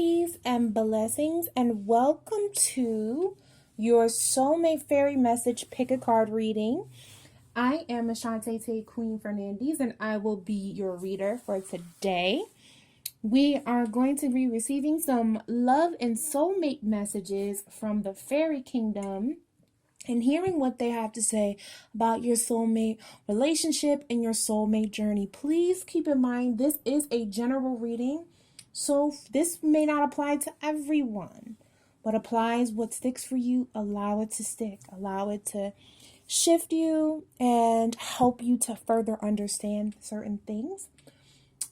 peace, and blessings, and welcome to your Soulmate Fairy Message Pick a Card reading. I am Ashanté Fernandes, and I will be your reader for today. We are going to be receiving some love and soulmate messages from the fairy kingdom and hearing what they have to say about your soulmate relationship and your soulmate journey. Please keep in mind this is a general reading, so this may not apply to everyone. What applies, what sticks for you, allow it to stick. Allow it to shift you and help you to further understand certain things.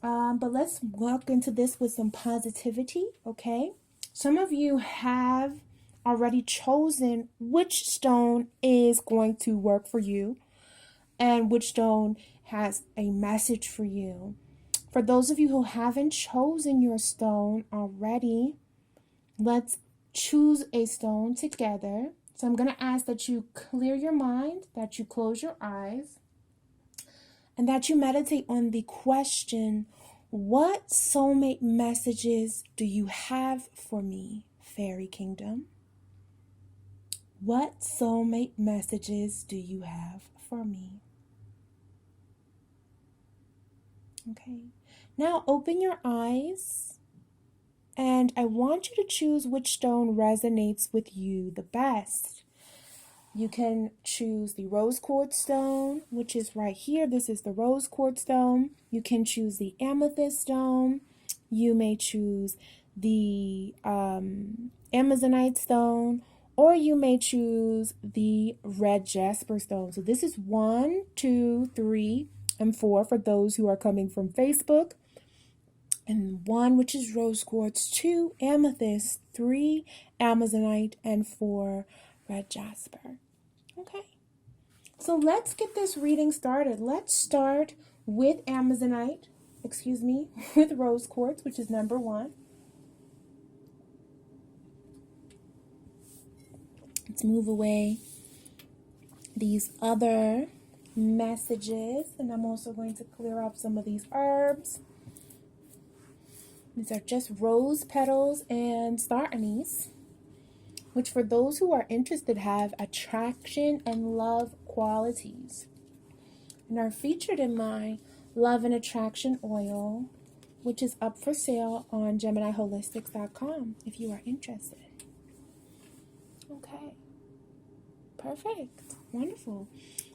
But let's walk into this with some positivity, okay? Some of you have already chosen which stone is going to work for you and which stone has a message for you. For those of you who haven't chosen your stone already, let's choose a stone together. So I'm going to ask that you clear your mind, that you close your eyes, and that you meditate on the question, what soulmate messages do you have for me, Fairy Kingdom? What soulmate messages do you have for me? Okay. Now open your eyes, and I want you to choose which stone resonates with you the best. You can choose the rose quartz stone, which is right here. This is the rose quartz stone. You can choose the amethyst stone. You may choose the amazonite stone, or you may choose the red jasper stone. So this is 1, 2, 3, and 4 for those who are coming from Facebook. And 1, which is rose quartz, 2, amethyst, 3, amazonite, and 4, red jasper. Okay. So let's get this reading started. Let's start with with rose quartz, which is number 1. Let's move away these other messages, and I'm also going to clear up some of these herbs. These are just rose petals and star anise, which for those who are interested have attraction and love qualities, and are featured in my love and attraction oil, which is up for sale on gemineyeholistic.com if you are interested. Okay. Perfect. Wonderful.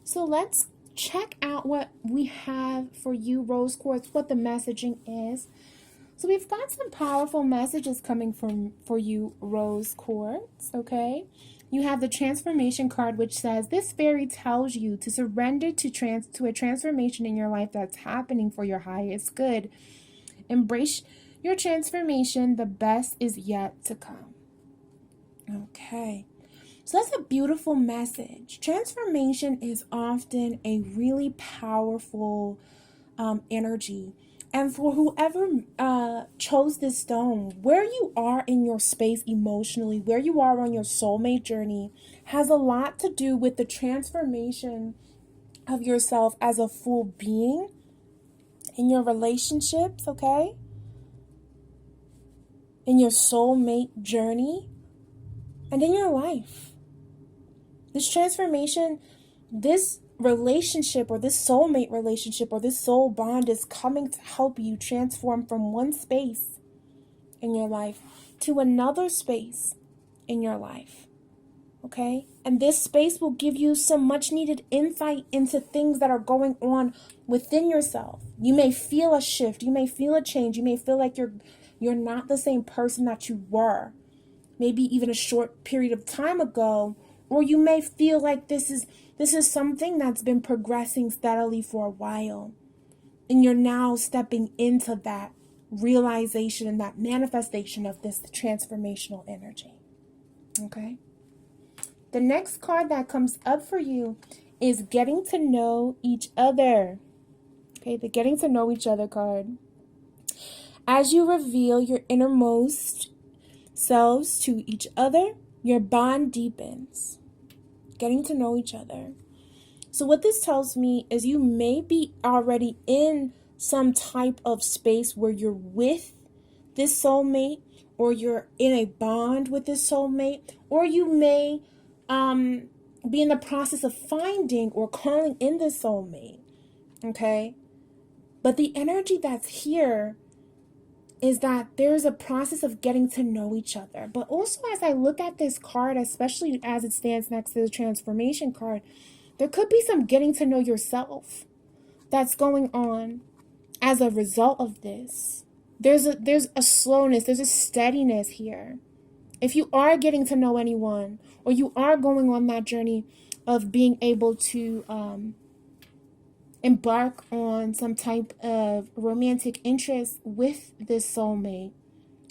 So let's check out what we have for you, rose quartz, what the messaging is. So we've got some powerful messages coming for you, rose quartz, okay? You have the transformation card, which says, this fairy tells you to surrender to a transformation in your life that's happening for your highest good. Embrace your transformation. The best is yet to come. Okay. So that's a beautiful message. Transformation is often a really powerful energy. And for whoever chose this stone, where you are in your space emotionally, where you are on your soulmate journey, has a lot to do with the transformation of yourself as a full being in your relationships, okay? In your soulmate journey, and in your life. This transformation, this relationship or this soulmate relationship or this soul bond is coming to help you transform from one space in your life to another space in your life. Okay? And this space will give you some much needed insight into things that are going on within yourself. You may feel a shift. You may feel a change. You may feel like you're not the same person that you were, maybe even a short period of time ago. Or you may feel like this is something that's been progressing steadily for a while. And you're now stepping into that realization and that manifestation of this transformational energy. Okay? The next card that comes up for you is getting to know each other. Okay, the getting to know each other card. As you reveal your innermost selves to each other, your bond deepens. Getting to know each other. So what this tells me is you may be already in some type of space where you're with this soulmate, or you're in a bond with this soulmate, or you may be in the process of finding or calling in this soulmate, okay? But the energy that's here is that there's a process of getting to know each other. But also, as I look at this card, especially as it stands next to the transformation card, there could be some getting to know yourself that's going on as a result of this. There's a slowness, there's a steadiness here. If you are getting to know anyone, or you are going on that journey of being able to embark on some type of romantic interest with this soulmate,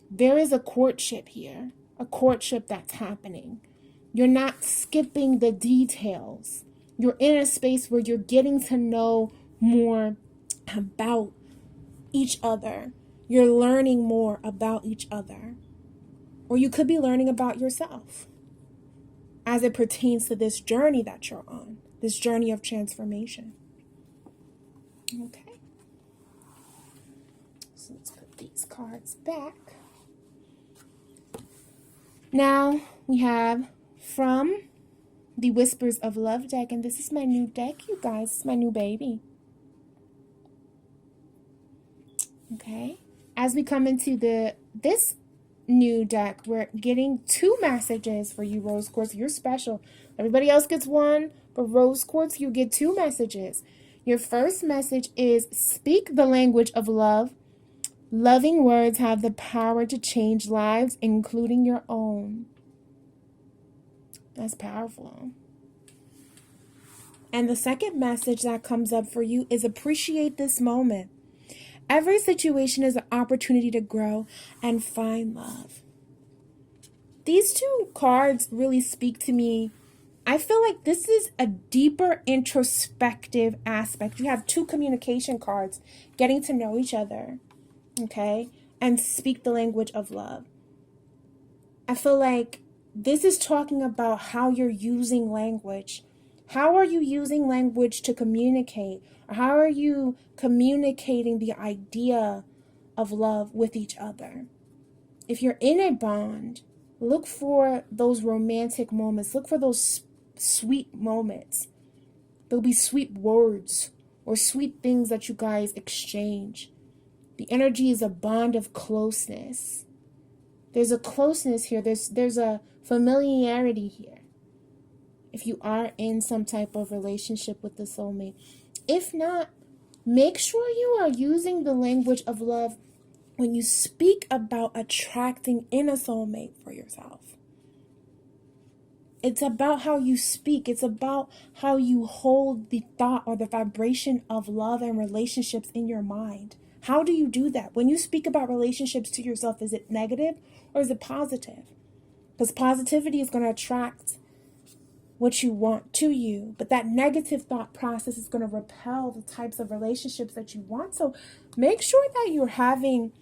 there is a courtship here, a courtship that's happening. You're not skipping the details. You're in a space where you're getting to know more about each other. You're learning more about each other. Or you could be learning about yourself as it pertains to this journey that you're on, this journey of transformation. Okay. So let's put these cards back. Now we have from the Whispers of Love deck, and this is my new deck, you guys. It's my new baby. Okay. As we come into this new deck, we're getting 2 messages for you, Rose Quartz. You're special. Everybody else gets 1, but Rose Quartz, you get 2 messages. Your first message is, speak the language of love. Loving words have the power to change lives, including your own. That's powerful. And the second message that comes up for you is, appreciate this moment. Every situation is an opportunity to grow and find love. These 2 cards really speak to me. I feel like this is a deeper introspective aspect. You have 2 communication cards, getting to know each other, okay, and speak the language of love. I feel like this is talking about how you're using language. How are you using language to communicate? Or how are you communicating the idea of love with each other? If you're in a bond, look for those romantic moments. Look for those sweet moments. There'll be sweet words or sweet things that you guys exchange. The energy is a bond of closeness. There's a closeness here. There's a familiarity here. If you are in some type of relationship with the soulmate. If not, make sure you are using the language of love when you speak about attracting in a soulmate for yourself. It's about how you speak. It's about how you hold the thought or the vibration of love and relationships in your mind. How do you do that? When you speak about relationships to yourself, is it negative or is it positive? Because positivity is going to attract what you want to you, but that negative thought process is going to repel the types of relationships that you want. So make sure that you're having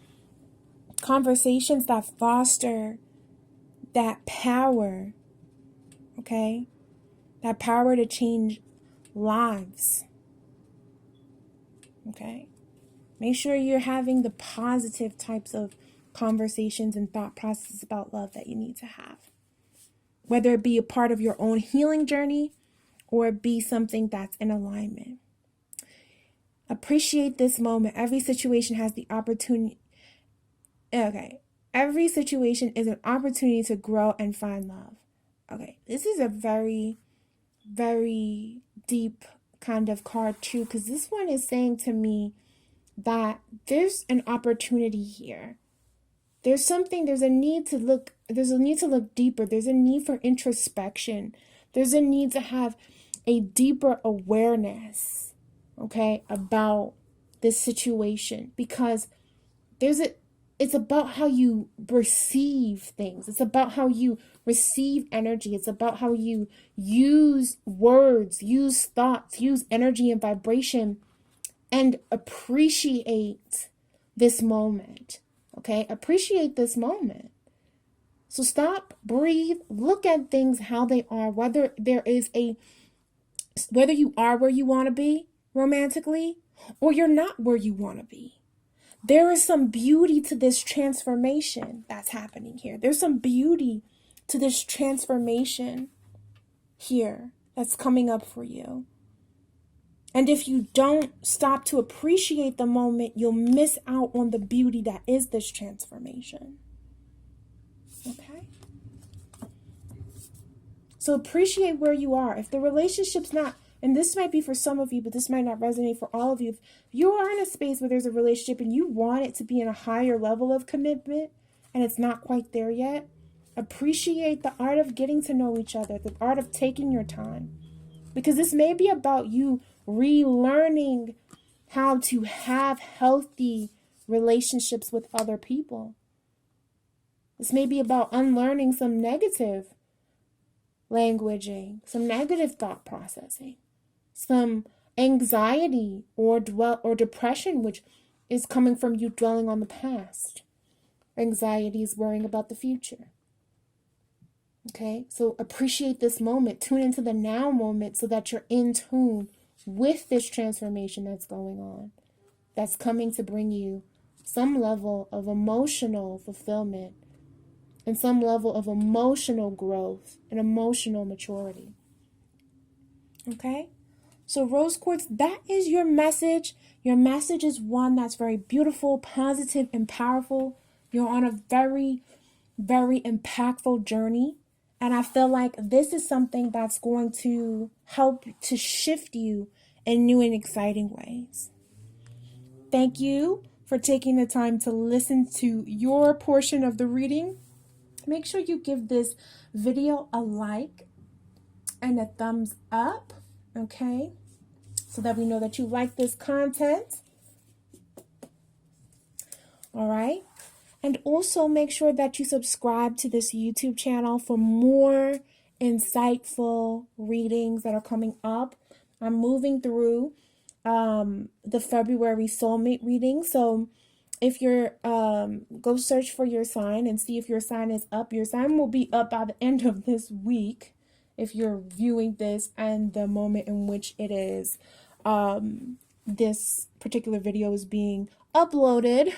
conversations that foster that power, okay? That power to change lives, okay? Make sure you're having the positive types of conversations and thought processes about love that you need to have. Whether it be a part of your own healing journey or it be something that's in alignment. Appreciate this moment. Every situation has the opportunity. Okay. Every situation is an opportunity to grow and find love. Okay. This is a very, very deep kind of card too, because this one is saying to me that there's an opportunity here. There's a need to look deeper. There's a need for introspection. There's a need to have a deeper awareness, okay, about this situation, because it's about how you receive things. It's about how you receive energy. It's about how you use words, use thoughts, use energy and vibration, and appreciate this moment. Okay, appreciate this moment. So stop, breathe, look at things how they are, whether you are where you want to be romantically or you're not where you want to be. There is some beauty to this transformation that's happening here. There's some beauty to this transformation here that's coming up for you. And if you don't stop to appreciate the moment, you'll miss out on the beauty that is this transformation. Okay? So appreciate where you are. If the relationship's not, and this might be for some of you, but this might not resonate for all of you. If you are in a space where there's a relationship and you want it to be in a higher level of commitment and it's not quite there yet, appreciate the art of getting to know each other, the art of taking your time. Because this may be about you relearning how to have healthy relationships with other people. This may be about unlearning some negative languaging, some negative thought processing, some anxiety or depression, which is coming from you dwelling on the past. Anxiety is worrying about the future. Okay, so appreciate this moment. Tune into the now moment so that you're in tune with this transformation that's going on, that's coming to bring you some level of emotional fulfillment and some level of emotional growth and emotional maturity. Okay, so rose quartz, that is your message. Your message is one that's very beautiful, positive, and powerful. You're on a very, very impactful journey. And I feel like this is something that's going to help to shift you in new and exciting ways. Thank you for taking the time to listen to your portion of the reading. Make sure you give this video a like and a thumbs up, okay? So that we know that you like this content. All right? And also make sure that you subscribe to this YouTube channel for more insightful readings that are coming up. I'm moving through the February Soulmate reading. So if you're, go search for your sign and see if your sign is up. Your sign will be up by the end of this week if you're viewing this and the moment in which it is, this particular video is being uploaded.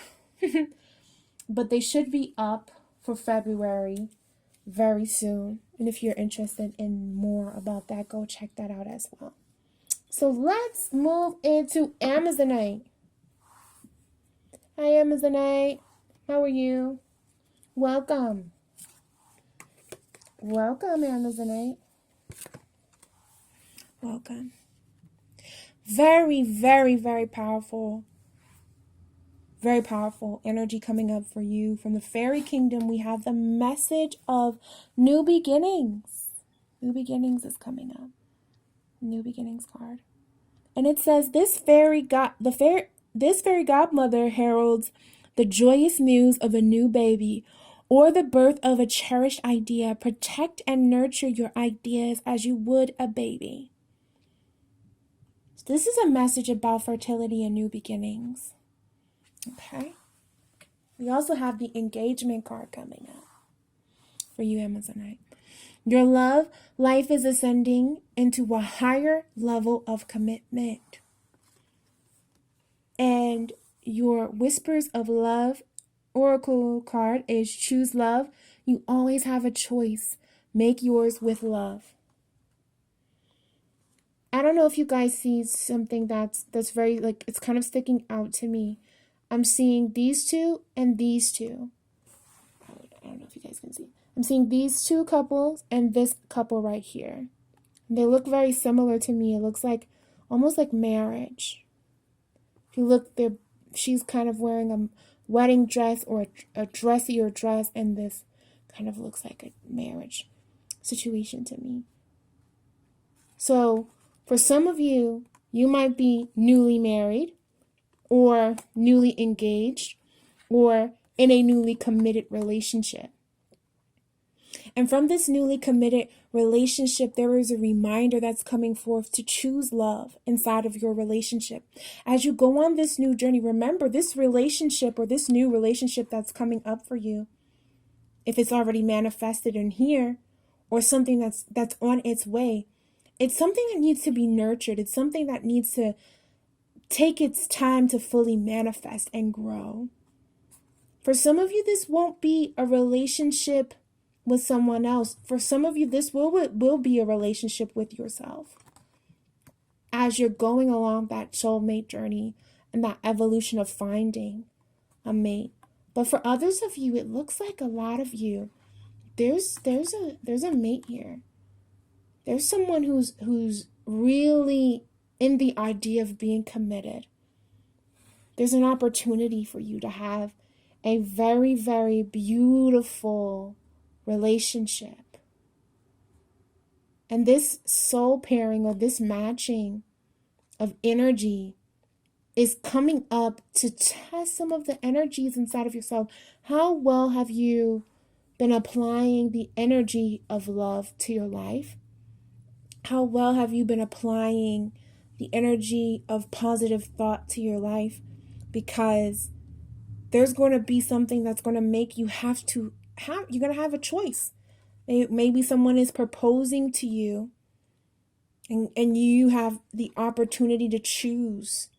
But they should be up for February very soon. And if you're interested in more about that, go check that out as well. So let's move into Amazonite. Hi, Amazonite. How are you? Welcome. Welcome, Amazonite. Welcome. Very, very, very powerful. Very powerful energy coming up for you. From the fairy kingdom, we have the message of new beginnings. New beginnings is coming up. New beginnings card. And it says this fairy godmother heralds the joyous news of a new baby or the birth of a cherished idea. Protect and nurture your ideas as you would a baby. So this is a message about fertility and new beginnings. Okay. We also have the engagement card coming up for you, Amazonite. Your love life is ascending into a higher level of commitment. And your whispers of love oracle card is choose love. You always have a choice. Make yours with love. I don't know if you guys see something that's very, like, it's kind of sticking out to me. I'm seeing these two and these two. I don't know if you guys can see. I'm seeing these two couples and this couple right here. They look very similar to me. It looks like almost like marriage. If you look, she's kind of wearing a wedding dress or a dressier dress, and this kind of looks like a marriage situation to me. So for some of you, you might be newly married, or newly engaged, or in a newly committed relationship. And from this newly committed relationship, there is a reminder that's coming forth to choose love inside of your relationship. As you go on this new journey, remember this relationship or this new relationship that's coming up for you, if it's already manifested in here, or something that's on its way, it's something that needs to be nurtured. It's something that needs to take its time to fully manifest and grow. For some of you, this won't be a relationship with someone else. For some of you, this will be a relationship with yourself. As you're going along that soulmate journey and that evolution of finding a mate. But for others of you, it looks like a lot of you, there's a mate here. There's someone who's really in the idea of being committed. There's an opportunity for you to have a very, very beautiful relationship. And this soul pairing or this matching of energy is coming up to test some of the energies inside of yourself. How well have you been applying the energy of love to your life? How well have you been applying the energy of positive thought to your life? Because there's going to be something that's going to make you you're going to have a choice. Maybe someone is proposing to you and you have the opportunity to choose.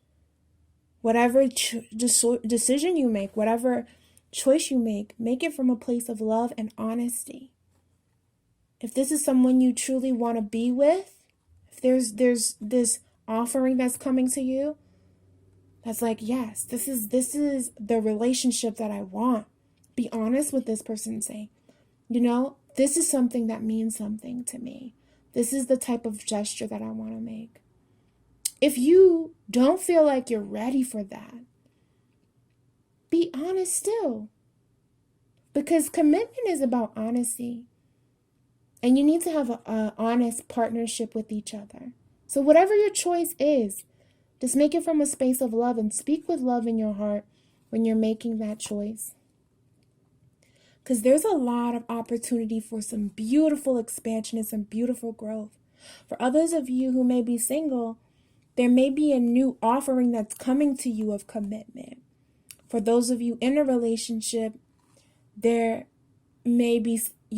Whatever decision you make, whatever choice you make it from a place of love and honesty. If this is someone you truly want to be with, if there's this offering that's coming to you, that's like, yes, this is the relationship that I want. Be honest with this person and say, this is something that means something to me. This is the type of gesture that I want to make. If you don't feel like you're ready for that, be honest still. Because commitment is about honesty. And you need to have an honest partnership with each other. So whatever your choice is, just make it from a space of love and speak with love in your heart when you're making that choice. Because there's a lot of opportunity for some beautiful expansion and some beautiful growth. For others of you who may be single, there may be a new offering that's coming to you of commitment. For those of you in a relationship, you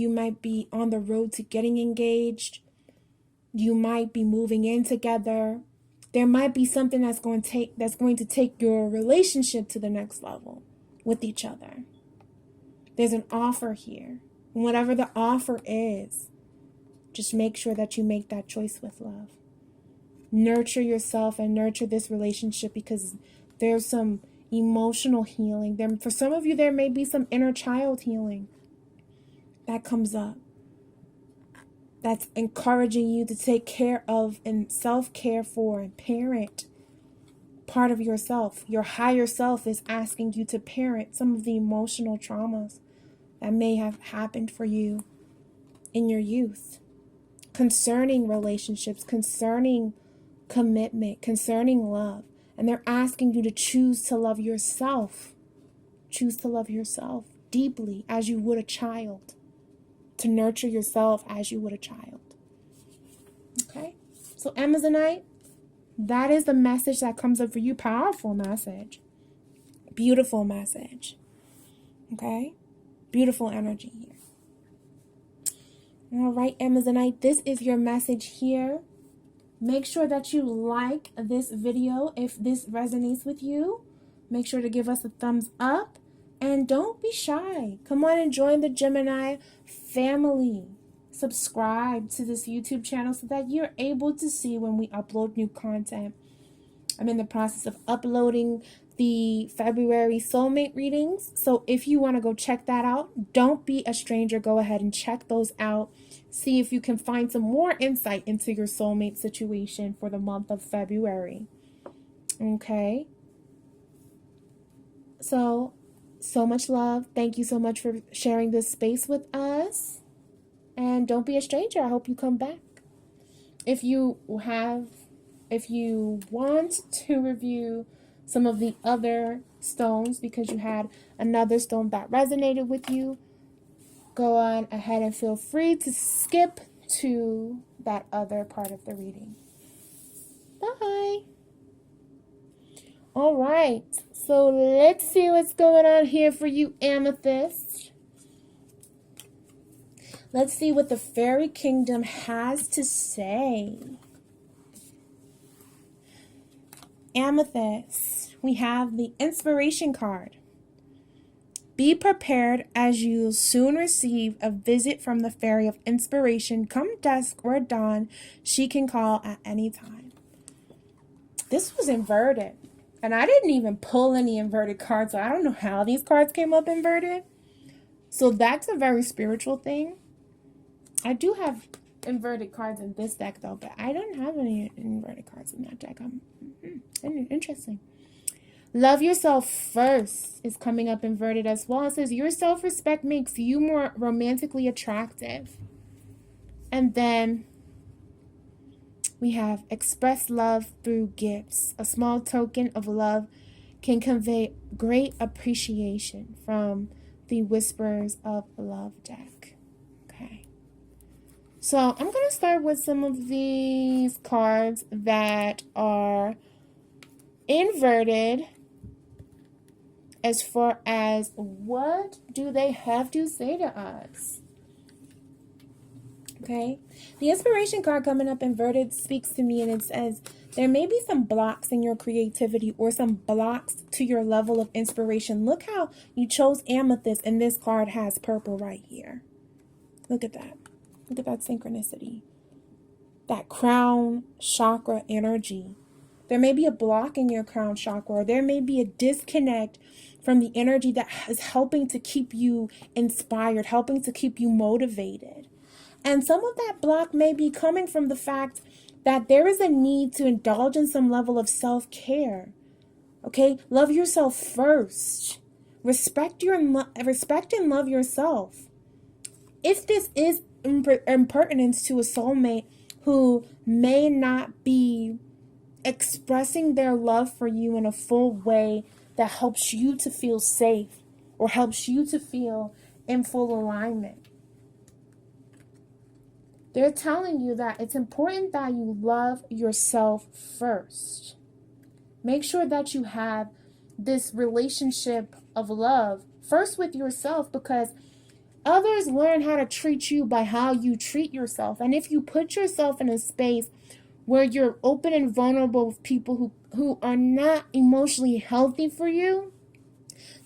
might be on the road to getting engaged. You might be moving in together. There might be something that's going to take your relationship to the next level with each other. There's an offer here. And whatever the offer is, just make sure that you make that choice with love. Nurture yourself and nurture this relationship, because there's some emotional healing. For some of you, there may be some inner child healing that comes up. That's encouraging you to take care of and self-care for and parent part of yourself. Your higher self is asking you to parent some of the emotional traumas that may have happened for you in your youth, concerning relationships, concerning commitment, concerning love. And they're asking you to choose to love yourself. Choose to love yourself deeply as you would a child. To nurture yourself as you would a child. Okay? So Amazonite, that is the message that comes up for you. Powerful message. Beautiful message. Okay? Beautiful energy here. All right, Amazonite, this is your message here. Make sure that you like this video if this resonates with you. Make sure to give us a thumbs up. And don't be shy. Come on and join the Gemineye family. Subscribe to this YouTube channel so that you're able to see when we upload new content. I'm in the process of uploading the February soulmate readings. So if you want to go check that out, don't be a stranger. Go ahead and check those out. See if you can find some more insight into your soulmate situation for the month of February. Okay. So much love. Thank you so much for sharing this space with us. And don't be a stranger. I hope you come back. If you want to review some of the other stones because you had another stone that resonated with you, go on ahead and feel free to skip to that other part of the reading. Bye. All right. So let's see what's going on here for you, Amethyst. Let's see what the fairy kingdom has to say. Amethyst, we have the inspiration card. Be prepared, as you'll soon receive a visit from the fairy of inspiration. Come dusk or dawn, she can call at any time. This was inverted, and I didn't even pull any inverted cards, so I don't know how these cards came up inverted. So that's a very spiritual thing. I do have inverted cards in this deck, though, but I don't have any inverted cards in that deck. Interesting. Love yourself first is coming up inverted as well. It says your self-respect makes you more romantically attractive. And then we have express love through gifts. A small token of love can convey great appreciation from the Whispers of Love deck. Okay. So I'm going to start with some of these cards that are inverted, as far as what do they have to say to us. Okay, the inspiration card coming up inverted speaks to me, and it says there may be some blocks in your creativity or some blocks to your level of inspiration. Look how you chose amethyst, and this card has purple right here. Look at that. Look at that synchronicity. That crown chakra energy. There may be a block in your crown chakra, or there may be a disconnect from the energy that is helping to keep you inspired, helping to keep you motivated. And some of that block may be coming from the fact that there is a need to indulge in some level of self-care. Okay? Love yourself first. Respect and love yourself. If this is impertinence to a soulmate who may not be expressing their love for you in a full way that helps you to feel safe or helps you to feel in full alignment, they're telling you that it's important that you love yourself first. Make sure that you have this relationship of love first with yourself, because others learn how to treat you by how you treat yourself. And if you put yourself in a space where you're open and vulnerable with people who are not emotionally healthy for you,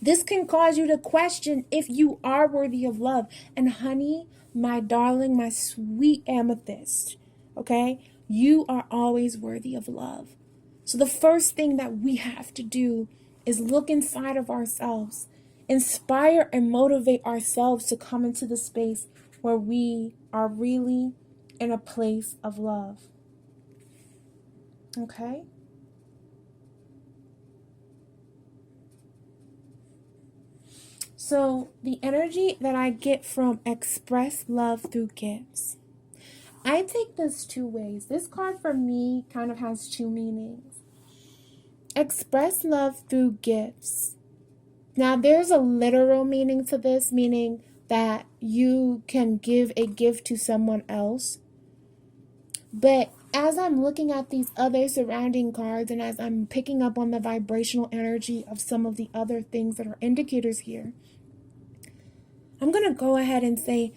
this can cause you to question if you are worthy of love. And honey, my darling, my sweet amethyst, okay, you are always worthy of love. So the first thing that we have to do is look inside of ourselves, inspire and motivate ourselves to come into the space where we are really in a place of love. Okay? So the energy that I get from express love through gifts, I take this two ways. This card for me kind of has two meanings. Express love through gifts. Now there's a literal meaning to this, meaning that you can give a gift to someone else. But as I'm looking at these other surrounding cards, and as I'm picking up on the vibrational energy of some of the other things that are indicators here, I'm going to go ahead and say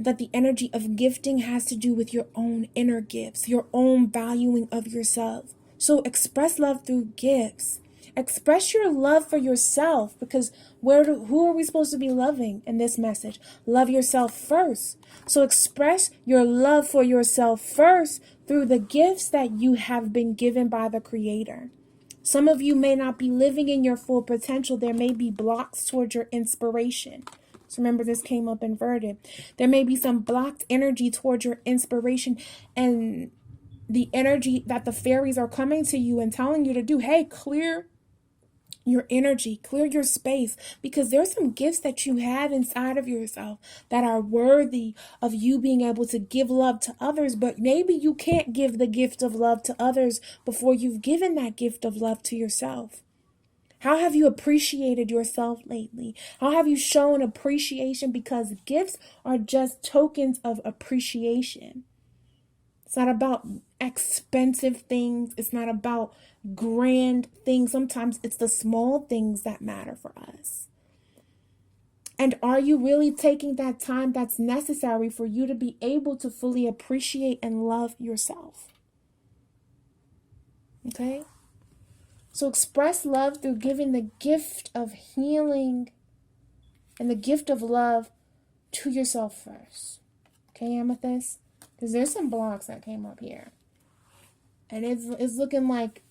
that the energy of gifting has to do with your own inner gifts, your own valuing of yourself. So express love through gifts. Express your love for yourself, because who are we supposed to be loving in this message? Love yourself first. So express your love for yourself first through the gifts that you have been given by the Creator. Some of you may not be living in your full potential. There may be blocks towards your inspiration. So remember, this came up inverted. There may be some blocked energy towards your inspiration, and the energy that the fairies are coming to you and telling you to do. Hey, clear your energy, clear your space, because there's some gifts that you have inside of yourself that are worthy of you being able to give love to others. But maybe you can't give the gift of love to others before you've given that gift of love to yourself. How have you appreciated yourself lately? How have you shown appreciation? Because gifts are just tokens of appreciation. It's not about expensive things. It's not about grand things. Sometimes it's the small things that matter for us. And are you really taking that time that's necessary for you to be able to fully appreciate and love yourself? Okay? So express love through giving the gift of healing and the gift of love to yourself first. Okay, Amethyst? Because there's some blocks that came up here. And it's looking like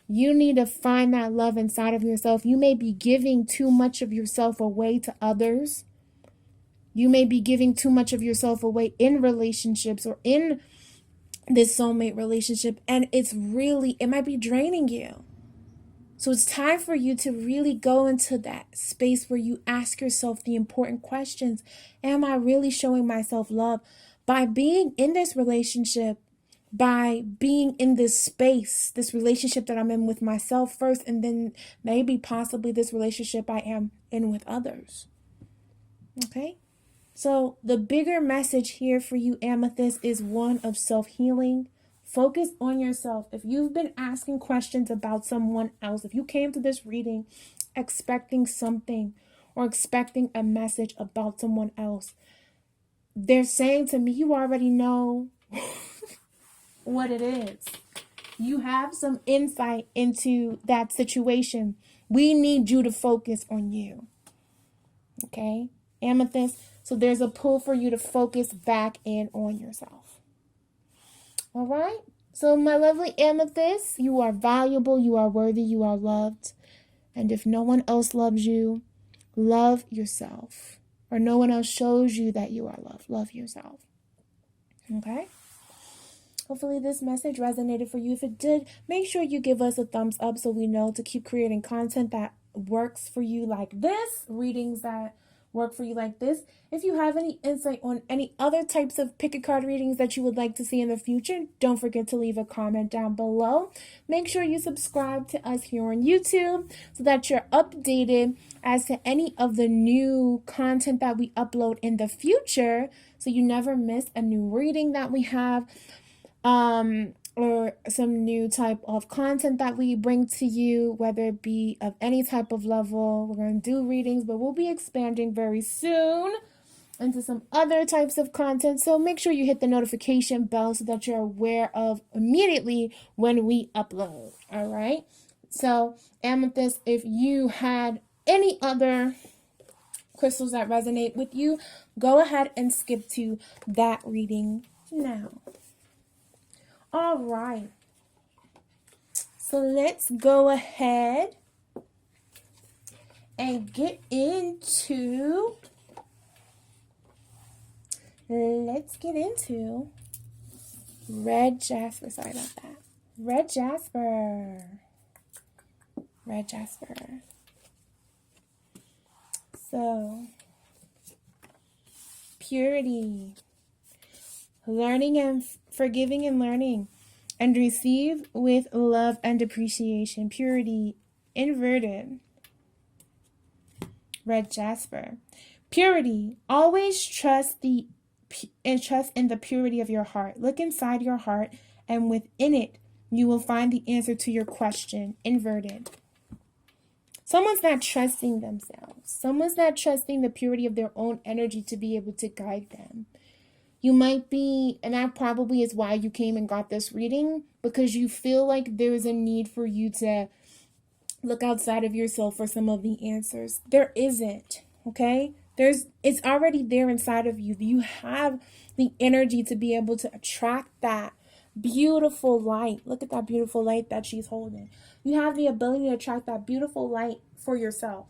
you need to find that love inside of yourself. You may be giving too much of yourself away to others. You may be giving too much of yourself away in relationships or in this soulmate relationship. And it might be draining you. So it's time for you to really go into that space where you ask yourself the important questions. Am I really showing myself love? By being in this relationship, by being in this space, this relationship that I'm in with myself first, and then maybe possibly this relationship I am in with others. Okay? So the bigger message here for you, Amethyst, is one of self-healing. Focus on yourself. If you've been asking questions about someone else, if you came to this reading expecting something or expecting a message about someone else, they're saying to me, you already know what it is. You have some insight into that situation. We need you to focus on you. Okay, Amethyst? So there's a pull for you to focus back in on yourself. All right? So my lovely Amethyst, you are valuable, you are worthy, you are loved. And if no one else loves you, love yourself. Or no one else shows you that you are loved, love yourself. Okay? Hopefully this message resonated for you. If it did, make sure you give us a thumbs up so we know to keep creating content that works for you like this, readings that work for you like this. If you have any insight on any other types of pick a card readings that you would like to see in the future, don't forget to leave a comment down below. Make sure you subscribe to us here on YouTube so that you're updated as to any of the new content that we upload in the future, so you never miss a new reading that we have. Or some new type of content that we bring to you, whether it be of any type of level. We're going to do readings, but we'll be expanding very soon into some other types of content. So make sure you hit the notification bell so that you're aware of immediately when we upload. All right. So Amethyst, if you had any other crystals that resonate with you, go ahead and skip to that reading now. All right, so let's go ahead and get into, Red Jasper. Sorry about that. Red Jasper. So, purity. Learning and forgiving and learning, and receive with love and appreciation. Purity inverted. Red Jasper. Purity. Always trust in the purity of your heart. Look inside your heart, and within it, you will find the answer to your question. Inverted. Someone's not trusting themselves. Someone's not trusting the purity of their own energy to be able to guide them. You might be, and that probably is why you came and got this reading, because you feel like there is a need for you to look outside of yourself for some of the answers. There isn't, okay? It's already there inside of you. You have the energy to be able to attract that beautiful light. Look at that beautiful light that she's holding. You have the ability to attract that beautiful light for yourself.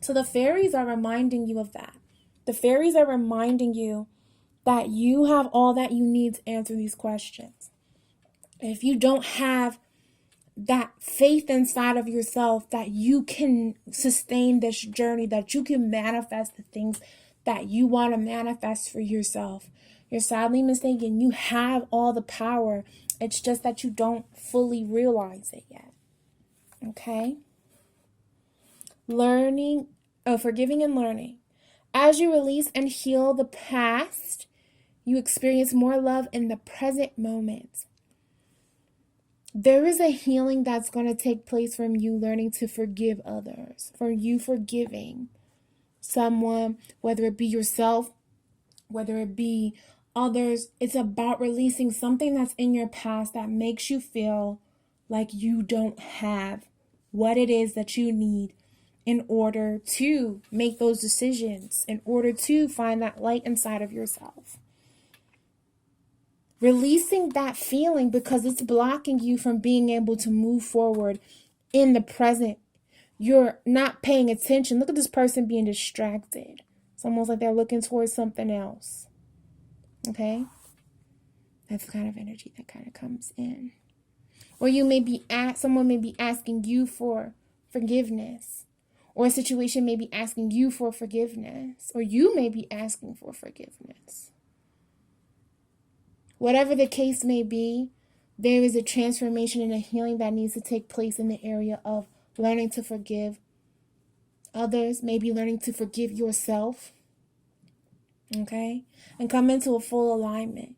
So the fairies are reminding you of that. The fairies are reminding you that you have all that you need to answer these questions. If you don't have that faith inside of yourself that you can sustain this journey, that you can manifest the things that you want to manifest for yourself, you're sadly mistaken. You have all the power. It's just that you don't fully realize it yet. Okay? Forgiving and learning. As you release and heal the past, you experience more love in the present moment. There is a healing that's going to take place from you learning to forgive others, from you forgiving someone, whether it be yourself, whether it be others, it's about releasing something that's in your past that makes you feel like you don't have what it is that you need in order to make those decisions, in order to find that light inside of yourself. Releasing that feeling because it's blocking you from being able to move forward in the present. You're not paying attention. Look at this person being distracted. It's almost like they're looking towards something else. Okay? That's the kind of energy that kind of comes in. Or you may be someone may be asking you for forgiveness. Or a situation may be asking you for forgiveness. Or you may be asking for forgiveness. Whatever the case may be, there is a transformation and a healing that needs to take place in the area of learning to forgive others, maybe learning to forgive yourself, okay? And come into a full alignment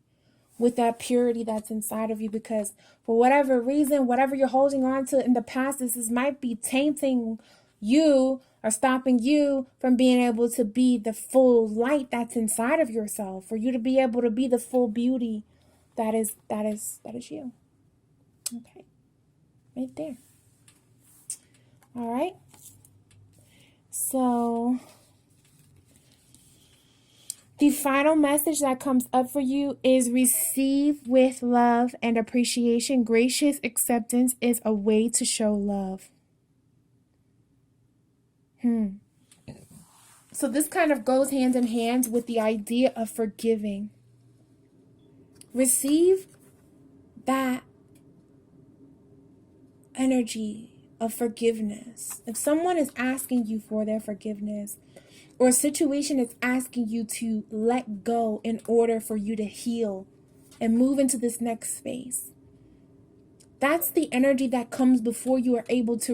with that purity that's inside of you, because for whatever reason, whatever you're holding on to in the past, this might be tainting you or stopping you from being able to be the full light that's inside of yourself, for you to be able to be the full beauty that is you. Okay. Right there. All right. So the final message that comes up for you is receive with love and appreciation. Gracious acceptance is a way to show love. So this kind of goes hand in hand with the idea of forgiving. Receive that energy of forgiveness. If someone is asking you for their forgiveness, or a situation is asking you to let go in order for you to heal and move into this next space, that's the energy that comes before you are able to